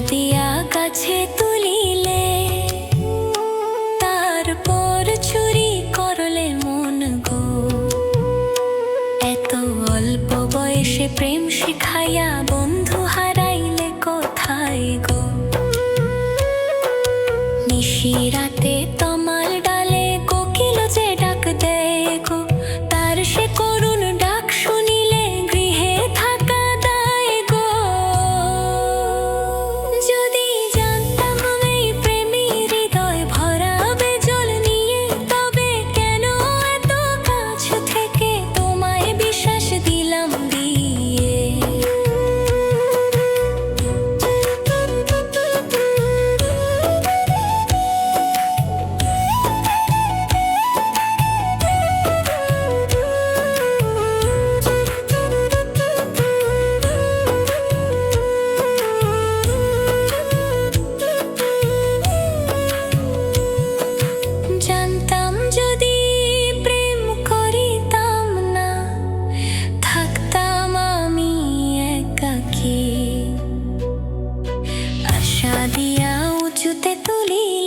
দিয়া কাছে তুলিলে, তারপর চুরি করলে মন গো। এত অল্প বয়সে প্রেম শিখাইয়া বন্ধু হারাইলে কোথায় গো। নিশিরাতে তমাল ডালে কোকিল যে ডাক দেয় গো, তার সে করুণ ডাক শুনিলে গৃহে থাকা দায় গো। যদি জানতাম এই প্রেমী হৃদয় ভরাবে জল নিয়ে, তবে কেন এত কাছ থেকে তোমায় বিশ্বাস দিলাম দিয়ে। জানতাম যদি প্রেম করিতাম না, থাকতাম আমি একাকী। আশা দিয়া উঁচুতে তুলিলে,